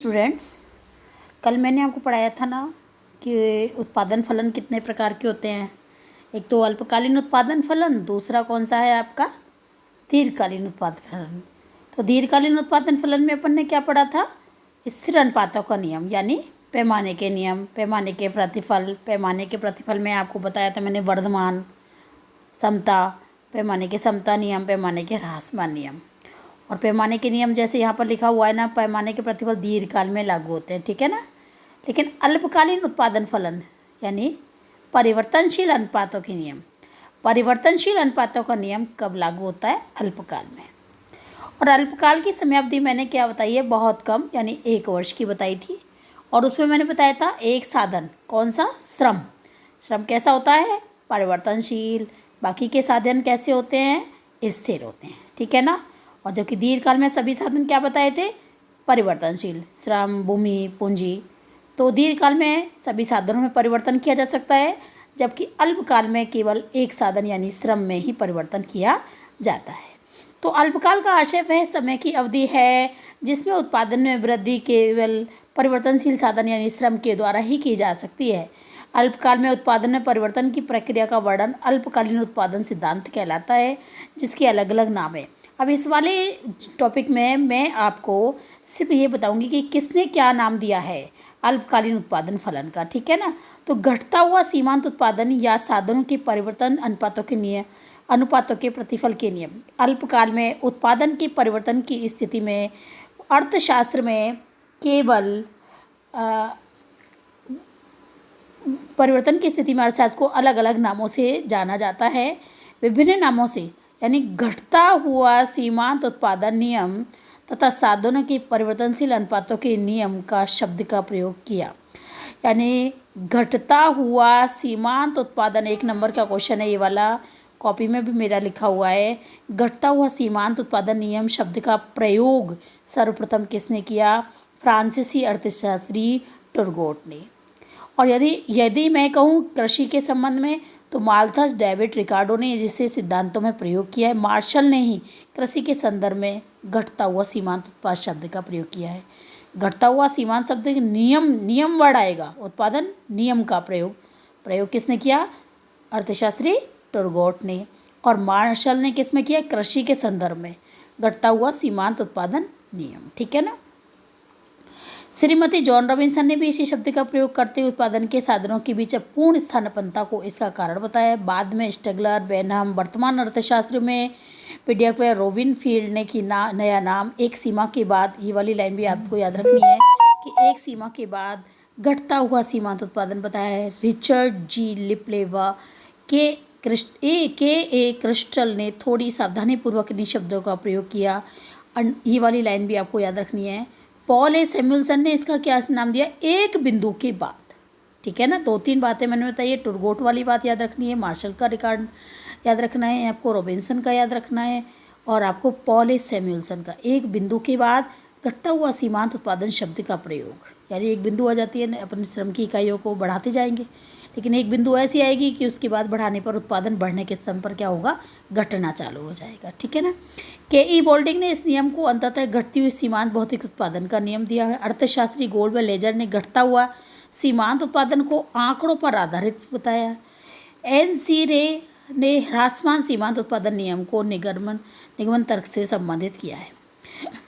Students, कल मैंने आपको पढ़ाया था ना कि उत्पादन फलन कितने प्रकार के होते हैं। एक तो अल्पकालीन उत्पादन फलन, दूसरा कौन सा है आपका दीर्घकालीन उत्पादन फलन। तो दीर्घकालीन उत्पादन फलन में अपन ने क्या पढ़ा था, स्थिर अनुपातों का नियम यानी पैमाने के नियम, पैमाने के प्रतिफल। पैमाने के प्रतिफल में आपको बताया था मैंने वर्धमान, समता, पैमाने के समता नियम, पैमाने के ह्रासमान नियम। और पैमाने के नियम जैसे यहाँ पर लिखा हुआ है ना, पैमाने के प्रतिफल दीर्घकाल में लागू होते हैं, ठीक है ना। लेकिन अल्पकालीन उत्पादन फलन यानी परिवर्तनशील अनुपातों के नियम, परिवर्तनशील अनुपातों का नियम कब लागू होता है, अल्पकाल में। और अल्पकाल की समयावधि मैंने क्या बताई है, बहुत कम यानी 1 वर्ष की बताई थी। और उसमें मैंने बताया था एक साधन, कौन सा, श्रम। श्रम कैसा होता है, परिवर्तनशील। बाकी के साधन कैसे होते हैं, स्थिर होते हैं, ठीक है ना। और जबकि दीर्घकाल में सभी साधन क्या बताए थे, परिवर्तनशील, श्रम, भूमि, पूंजी। तो दीर्घकाल में सभी साधनों में परिवर्तन किया जा सकता है, जबकि अल्पकाल में केवल एक साधन यानी श्रम में ही परिवर्तन किया जाता है। तो अल्पकाल का आशय वह समय की अवधि है जिसमें उत्पादन में वृद्धि केवल परिवर्तनशील साधन यानी श्रम के द्वारा ही की जा सकती है। अल्पकाल में उत्पादन में परिवर्तन की प्रक्रिया का वर्णन अल्पकालीन उत्पादन सिद्धांत कहलाता है, जिसके अलग अलग नाम है। अब इस वाले टॉपिक में मैं आपको सिर्फ ये बताऊंगी कि किसने क्या नाम दिया है अल्पकालीन उत्पादन फलन का, ठीक है ना। तो घटता हुआ सीमांत उत्पादन या साधनों के परिवर्तन अनुपातों के नियम, अनुपातों के प्रतिफल के नियम। अल्पकाल में उत्पादन के परिवर्तन की स्थिति में अर्थशास्त्र में केवल परिवर्तन की स्थिति में अर्थशास्त्र को अलग अलग नामों से जाना जाता है, विभिन्न नामों से, यानी घटता हुआ सीमांत उत्पादन नियम तथा साधनों के परिवर्तनशील अनुपातों के नियम का शब्द का प्रयोग किया। यानी घटता हुआ सीमांत उत्पादन, 1 नंबर का क्वेश्चन है ये वाला, कॉपी में भी मेरा लिखा हुआ है। घटता हुआ सीमांत उत्पादन नियम शब्द का प्रयोग सर्वप्रथम किसने किया, फ्रांसीसी अर्थशास्त्री टुरगोट ने। और यदि मैं कहूँ कृषि के संबंध में, तो माल्थस डेविड रिकार्डो ने जिसे सिद्धांतों में प्रयोग किया है, मार्शल ने ही कृषि के संदर्भ में घटता हुआ सीमांत उत्पाद शब्द का प्रयोग किया है। घटता हुआ सीमांत शब्द नियम वर्ड आएगा, उत्पादन नियम का प्रयोग किसने किया, अर्थशास्त्री टुरगोट ने। और मार्शल ने किस में किया, कृषि के संदर्भ में घटता हुआ सीमांत उत्पादन नियम, ठीक है ना। श्रीमती जॉन रॉबिन्सन ने भी इसी शब्द का प्रयोग करते हुए उत्पादन के साधनों के बीच पूर्ण स्थानापन्नता को इसका कारण बताया। बाद में स्टेगलर, बेनहम, वर्तमान अर्थशास्त्र में पिडियक व रोबिनफील्ड ने की नया नाम एक सीमा के बाद, ये वाली लाइन भी आपको याद रखनी है कि एक सीमा के बाद घटता हुआ सीमांत उत्पादन बताया है। रिचर्ड जी लिपलेवा के ए क्रिस्टल ने थोड़ी सावधानीपूर्वक इन शब्दों का प्रयोग किया। ये वाली लाइन भी आपको याद रखनी है। पॉल ए सैमुअल्सन ने इसका क्या नाम दिया, एक बिंदु के बाद, ठीक है ना। 2-3 बातें मैंने बताई, टुरगोट वाली बात याद रखनी है, मार्शल का रिकॉर्ड याद रखना है, आपको रॉबिन्सन का याद रखना है, और आपको पॉल ए सैमुअल्सन का एक बिंदु के बाद घटता हुआ सीमांत उत्पादन शब्द का प्रयोग। यानी एक बिंदु आ जाती है, अपने श्रम की इकाइयों को बढ़ाते जाएंगे, लेकिन एक बिंदु ऐसी आएगी कि उसके बाद बढ़ाने पर उत्पादन बढ़ने के स्तर पर क्या होगा, घटना चालू हो जाएगा, ठीक है ना। के.ई. बोल्डिंग ने इस नियम को अंततः घटती हुई सीमांत भौतिक उत्पादन का नियम दिया है। अर्थशास्त्री गोल्ड व लेजर ने घटता हुआ सीमांत उत्पादन को आंकड़ों पर आधारित बताया। एन.सी. रे ने ह्रासमान सीमांत उत्पादन नियम को निगमन तर्क से संबंधित किया है।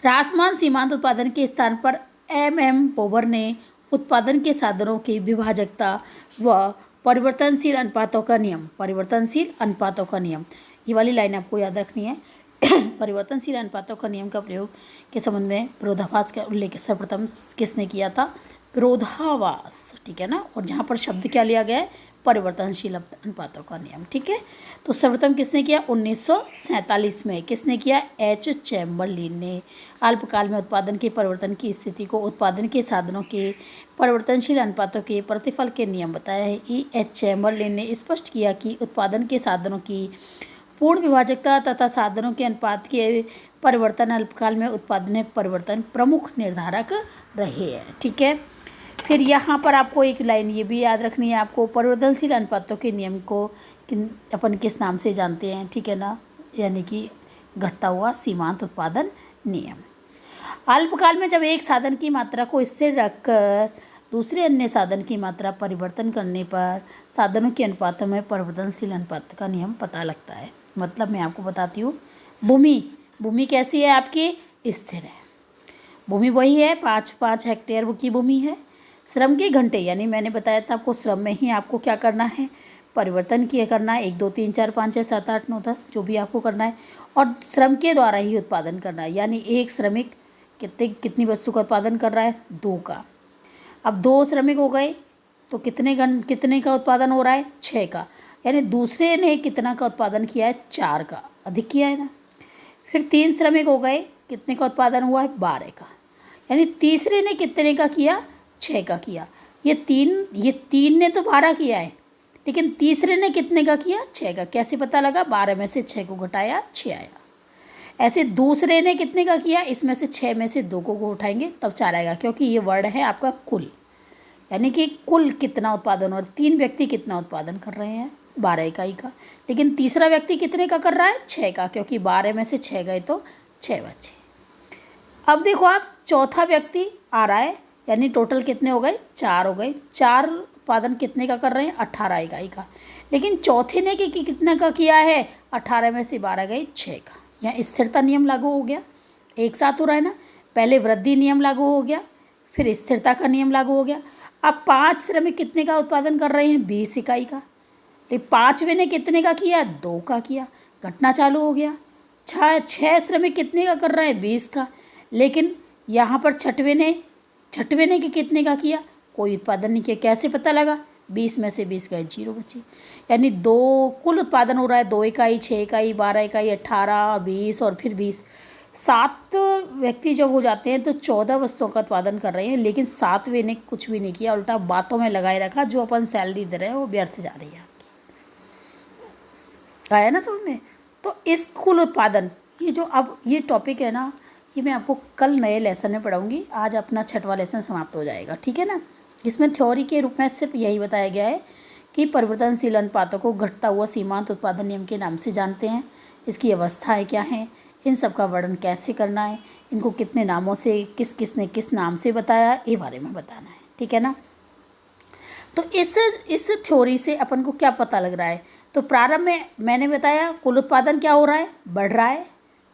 ह्रासमान सीमांत उत्पादन के स्थान पर एम पोबर ने उत्पादन के साधनों की विभाजकता व परिवर्तनशील अनुपातों का नियम, परिवर्तनशील अनुपातों का नियम, ये वाली लाइन आपको याद रखनी है। परिवर्तनशील अनुपातों का नियम का प्रयोग के संबंध में विरोधाभास का उल्लेख सर्वप्रथम किसने किया था, विरोधाभास, ठीक है ना। और जहाँ पर शब्द क्या लिया गया है, परिवर्तनशील अनुपातों का नियम, ठीक है। तो सर्वप्रथम किसने किया, 1947 में किसने किया, एच चैम्बरलिन ने। अल्पकाल में उत्पादन के परिवर्तन की स्थिति को उत्पादन के साधनों के परिवर्तनशील अनुपातों के प्रतिफल के नियम बताया है। एच चैम्बरलिन ने स्पष्ट किया कि उत्पादन के साधनों की पूर्ण विभाजकता तथा साधनों के अनुपात के परिवर्तन अल्पकाल में उत्पादन में परिवर्तन प्रमुख निर्धारक रहे हैं, ठीक है। फिर यहाँ पर आपको एक लाइन ये भी याद रखनी है, आपको परिवर्तनशील अनुपातों के नियम को अपन किस नाम से जानते हैं, ठीक है ना, यानी कि घटता हुआ सीमांत उत्पादन नियम। अल्पकाल में जब एक साधन की मात्रा को स्थिर रखकर दूसरे अन्य साधन की मात्रा परिवर्तन करने पर साधनों के अनुपातों में परिवर्तनशील अनुपात का नियम पता लगता है। मतलब मैं आपको बताती हूँ, भूमि कैसी है आपकी, स्थिर है। भूमि वही है, 5 हेक्टेयर की भूमि है। श्रम के घंटे, यानी मैंने बताया था आपको, श्रम में ही आपको क्या करना है, परिवर्तन किया करना है, 1 2 3 4 5 6 7 8 9 10 जो भी आपको करना है, और श्रम के द्वारा ही उत्पादन करना है। यानी एक श्रमिक कितनी वस्तु का उत्पादन कर रहा है, 2 का। अब 2 श्रमिक हो गए तो कितने का उत्पादन हो रहा है, 6 का। यानी दूसरे ने कितना का उत्पादन किया है, 4 का, अधिक किया है ना। फिर 3 श्रमिक हो गए, कितने का उत्पादन हुआ है, 12 का। यानी तीसरे ने कितने का किया, 6 का किया। ये तीन ने तो 12 किया है, लेकिन तीसरे ने कितने का किया, 6 का। कैसे पता लगा, 12 में से 6 को घटाया, 6 आया। ऐसे दूसरे ने कितने का किया, इसमें से 6 में से 2 को उठाएंगे तब 4 आएगा, क्योंकि ये वर्ड है आपका कुल। यानी कि कुल कितना उत्पादन, और 3 व्यक्ति कितना उत्पादन कर रहे हैं, 12 इकाई का। लेकिन तीसरा व्यक्ति कितने का कर रहा है, 6 का, क्योंकि 12 में से 6 गए तो 6 बचे। अब देखो आप, चौथा व्यक्ति आ रहा है, यानी टोटल कितने हो गए, 4 हो गए। 4 उत्पादन कितने का कर रहे हैं, 18 इकाई का। लेकिन चौथे ने कितने का किया है, 18 में से 12 गए, 6 का। यहाँ स्थिरता नियम लागू हो गया, एक साथ हो रहा है ना। पहले वृद्धि नियम लागू हो गया, फिर स्थिरता का नियम लागू हो गया। अब 5 श्रमिक कितने का उत्पादन कर रहे हैं, 20 इकाई का। लेकिन 5वें ने कितने का किया, 2 का किया, घटना चालू हो गया। 6 श्रमिक कितने का कर रहे हैं, 20 का। लेकिन यहाँ पर छठवें ने कितने का किया, कोई उत्पादन नहीं किया। कैसे पता लगा, 20 में से 20 गए, 0 बचे। यानी 2 कुल उत्पादन हो रहा है, 2 इकाई, 6 इकाई, 12 इकाई, 18, 20 और फिर 20। 7 व्यक्ति जब हो जाते हैं तो 14 वस्तुओं का उत्पादन कर रहे हैं, लेकिन 7वें ने कुछ भी नहीं किया, उल्टा बातों में लगाए रखा। जो अपन सैलरी दे रहे हैं वो व्यर्थ जा रही है आपकी। आया ना समझ में। तो इस कुल उत्पादन, ये जो अब ये टॉपिक है ना, ये मैं आपको कल नए लेसन में पढ़ाऊँगी। आज अपना 6वां लेसन समाप्त हो जाएगा, ठीक है ना। इसमें थ्योरी के रूप में सिर्फ यही बताया गया है कि परिवर्तनशील अनुपातों को घटता हुआ सीमांत उत्पादन नियम के नाम से जानते हैं। इसकी अवस्थाएं क्या हैं, इन सब का वर्णन कैसे करना है, इनको कितने नामों से, किसने किस नाम से बताया, ये बारे में बताना है, ठीक है ना। तो इस थ्योरी से अपन को क्या पता लग रहा है, तो प्रारंभ में मैंने बताया कुल उत्पादन क्या हो रहा है, बढ़ रहा है,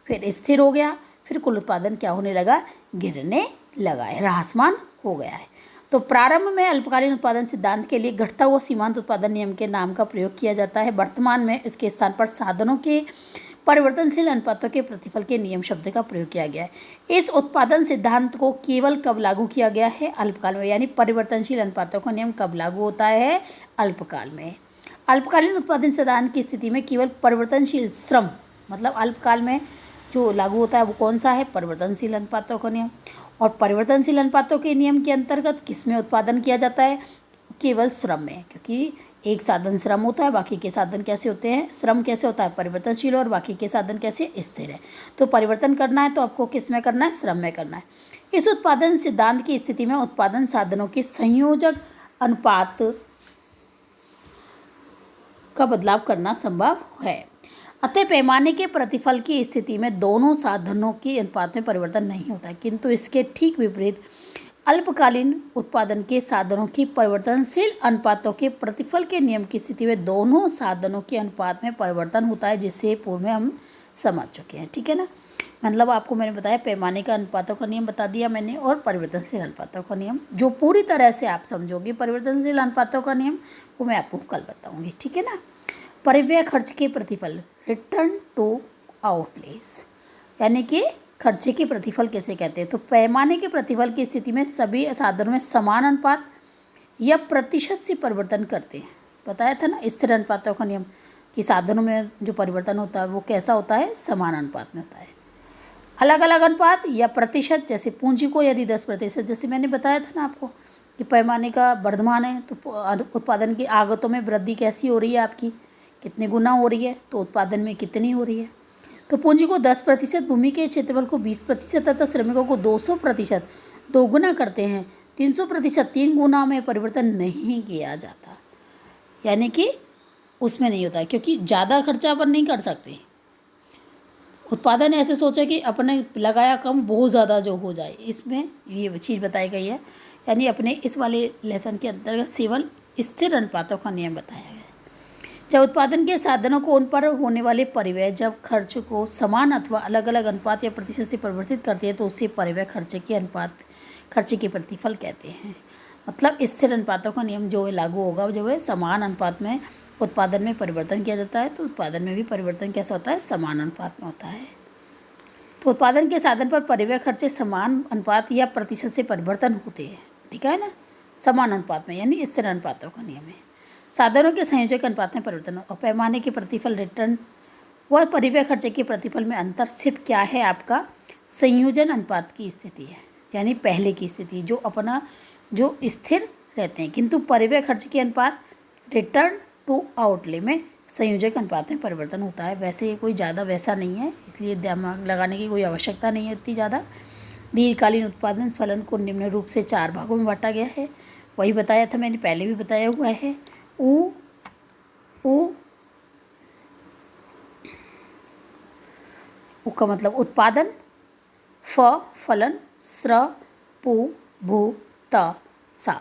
फिर स्थिर हो गया, फिर कुल उत्पादन क्या होने लगा, गिरने लगा है, ह्रासमान हो गया है। तो प्रारंभ में अल्पकालीन उत्पादन सिद्धांत के लिए घटता हुआ सीमांत उत्पादन नियम के नाम का प्रयोग किया जाता है। वर्तमान में इसके स्थान पर साधनों के परिवर्तनशील अनुपातों के प्रतिफल के नियम शब्द का प्रयोग किया गया है। इस उत्पादन सिद्धांत को केवल कब लागू किया गया है, अल्पकाल में। यानी परिवर्तनशील अनुपातों का नियम कब लागू होता है, अल्पकाल में। अल्पकालीन उत्पादन सिद्धांत की स्थिति में केवल परिवर्तनशील श्रम, मतलब अल्पकाल में जो लागू होता है वो कौन सा है, परिवर्तनशील अनुपातों का नियम। और परिवर्तनशील अनुपातों के नियम के अंतर्गत किसमें उत्पादन किया जाता है, केवल श्रम में, क्योंकि एक साधन श्रम होता है, बाकी के साधन कैसे होते हैं, श्रम कैसे होता है, परिवर्तनशील, और बाकी के साधन कैसे, स्थिर है। तो परिवर्तन करना है तो आपको किस में करना है, श्रम में करना है। इस उत्पादन सिद्धांत की स्थिति में उत्पादन साधनों के संयोजक अनुपात का बदलाव करना संभव है। अतः पैमाने के प्रतिफल की स्थिति में दोनों साधनों के अनुपात में परिवर्तन नहीं होता है, किंतु इसके ठीक विपरीत अल्पकालीन उत्पादन के साधनों की परिवर्तनशील अनुपातों के प्रतिफल के नियम की स्थिति में दोनों साधनों के अनुपात में परिवर्तन होता है, जिसे पूर्व में हम समझ चुके हैं, ठीक है ना। मतलब आपको मैंने बताया, पैमाने का अनुपातों का नियम बता दिया मैंने, और परिवर्तनशील अनुपातों का नियम, जो पूरी तरह से आप समझोगे परिवर्तनशील अनुपातों का नियम, वो मैं आपको कल बताऊँगी, ठीक है ना। परिव्यय खर्च के प्रतिफल, रिटर्न टू आउटलेस, यानी कि खर्चे के प्रतिफल कैसे कहते हैं, तो पैमाने के प्रतिफल की स्थिति में सभी साधनों में समान अनुपात या प्रतिशत से परिवर्तन करते हैं। बताया था ना स्थिर अनुपातों का नियम, कि साधनों में जो परिवर्तन होता है वो कैसा होता है, समान अनुपात में होता है। अलग अलग अनुपात या प्रतिशत, जैसे पूंजी को यदि 10%, जैसे मैंने बताया था ना आपको कि पैमाने का वर्धमान है तो उत्पादन की आगतों में वृद्धि कैसी हो रही है आपकी, कितने गुना हो रही है, तो उत्पादन में कितनी हो रही है। तो पूंजी को 10%, भूमि के क्षेत्रफल को 20% तथा श्रमिकों को 200% दोगुना करते हैं, 300% 3 गुना में परिवर्तन नहीं किया जाता, यानी कि उसमें नहीं होता, क्योंकि ज़्यादा खर्चा अपन नहीं कर सकते, उत्पादन ऐसे सोचा कि अपने लगाया कम बहुत ज़्यादा जो हो जाए, इसमें ये चीज़ बताई गई है। यानी अपने इस वाले लेसन के अंतर्गत केवल स्थिर अनुपातों का नियम बताया गया है। जब उत्पादन के साधनों को उन पर होने वाले परिव्यय जब खर्च को समान अथवा अलग अलग अनुपात या प्रतिशत से परिवर्तित करते हैं तो उसे परिव्यय खर्चे के प्रतिफल कहते हैं। मतलब स्थिर अनुपातों का नियम जो है लागू होगा जब है समान अनुपात में उत्पादन में परिवर्तन किया जाता है, तो उत्पादन में भी परिवर्तन कैसा होता है, समान अनुपात में होता है। तो उत्पादन के साधन पर परिव्यय खर्चे समान अनुपात या प्रतिशत से परिवर्तन होते हैं, ठीक है ना, समान अनुपात में, यानी स्थिर अनुपातों का नियम है। साधनों के संयोजक अनुपात में परिवर्तन और पैमाने के प्रतिफल रिटर्न व परिव्यय खर्चे के प्रतिफल में अंतर सिर्फ क्या है, आपका संयोजन अनुपात की स्थिति है, यानी पहले की स्थिति जो अपना जो स्थिर रहते हैं, किंतु परिव्यय खर्च के अनुपात रिटर्न टू आउटले में संयोजक अनुपात में परिवर्तन होता है। वैसे कोई ज़्यादा वैसा नहीं है, इसलिए दिमाग लगाने की कोई आवश्यकता नहीं है इतनी ज़्यादा। दीर्घकालीन उत्पादन फलन को निम्न रूप से 4 भागों में बांटा गया है, वही बताया था मैंने, पहले भी बताया हुआ है। उ का मतलब उत्पादन, फलन, स्र, पु, भू, त, सा,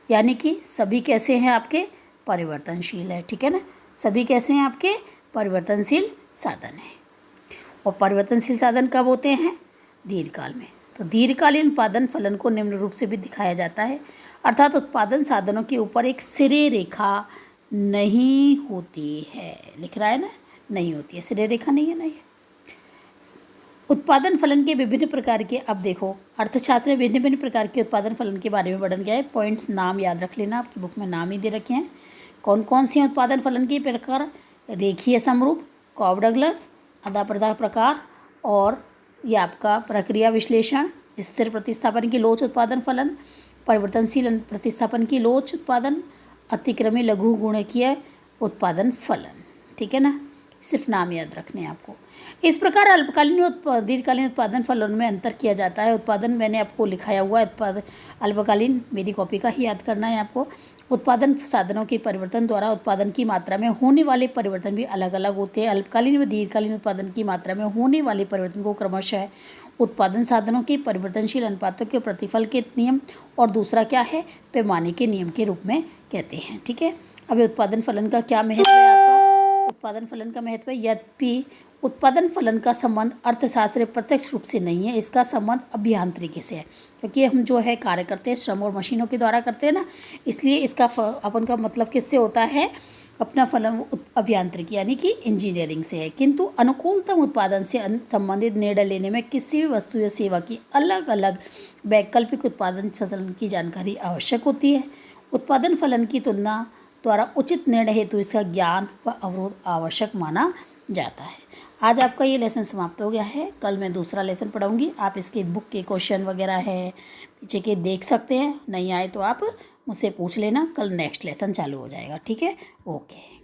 यानी कि सभी कैसे हैं आपके परिवर्तनशील है, ठीक है ना, सभी कैसे हैं आपके परिवर्तनशील साधन है। और परिवर्तनशील साधन कब होते हैं, दीर्घकाल में। तो दीर्घकालीन उत्पादन फलन को निम्न रूप से भी दिखाया जाता है, अर्थात उत्पादन साधनों के ऊपर एक सिरे रेखा नहीं होती है, लिख रहा है ना, नहीं होती है, सिरे रेखा नहीं है ना ये। उत्पादन फलन के विभिन्न प्रकार के, अब देखो अर्थशास्त्र में भिन्न भिन्न प्रकार के उत्पादन फलन के बारे में वर्णन किया है। पॉइंट्स नाम याद रख लेना, आपकी बुक में नाम ही दे रखे हैं। कौन कौन सी हैं उत्पादन फलन के प्रकार, रेखीय समरूप, कॉव डगलस, अदा प्रदा प्रकार, और ये आपका प्रक्रिया विश्लेषण, स्थिर प्रतिस्थापन की लोच उत्पादन फलन, परिवर्तनशील प्रतिस्थापन की लोच उत्पादन, अतिक्रमी लघु गुणकीय उत्पादन फलन, ठीक है ना, सिर्फ नाम याद रखने हैं आपको। इस प्रकार अल्पकालीन दीर्घकालीन उत्पादन फलन में अंतर किया जाता है। उत्पादन मैंने आपको लिखाया हुआ है, उत्पादन अल्पकालीन मेरी कॉपी का ही याद करना है आपको। उत्पादन साधनों के परिवर्तन द्वारा उत्पादन की मात्रा में होने वाले परिवर्तन भी अलग अलग होते हैं। अल्पकालीन व दीर्घकालीन उत्पादन की मात्रा में होने वाले परिवर्तन को क्रमशः उत्पादन साधनों के परिवर्तनशील अनुपातों के प्रतिफल के नियम और दूसरा क्या है, पैमाने के नियम के रूप में कहते हैं, ठीक है। अब उत्पादन फलन का क्या महत्व है आपका, उत्पादन फलन का महत्व है, यद्यपि उत्पादन फलन का संबंध अर्थशास्त्र प्रत्यक्ष रूप से नहीं है, इसका संबंध अभियांत्रिकी से है, क्योंकि हम जो है कार्य करते हैं श्रम और मशीनों के द्वारा करते हैं ना, इसलिए इसका अपन का मतलब किससे होता है, अपना फलन अभियांत्रिकी यानी कि इंजीनियरिंग से है। किंतु अनुकूलतम उत्पादन से संबंधित निर्णय लेने में किसी भी वस्तु या सेवा की अलग अलग वैकल्पिक उत्पादन फलन की जानकारी आवश्यक होती है। उत्पादन फलन की तुलना द्वारा उचित निर्णय हेतु इसका ज्ञान व अवरोध आवश्यक माना जाता है। आज आपका ये लेसन समाप्त हो गया है, कल मैं दूसरा लेसन पढ़ाऊंगी। आप इसके बुक के क्वेश्चन वगैरह है पीछे के देख सकते हैं, नहीं आए तो आप मुझसे पूछ लेना, कल नेक्स्ट लेसन चालू हो जाएगा, ठीक है, ओके।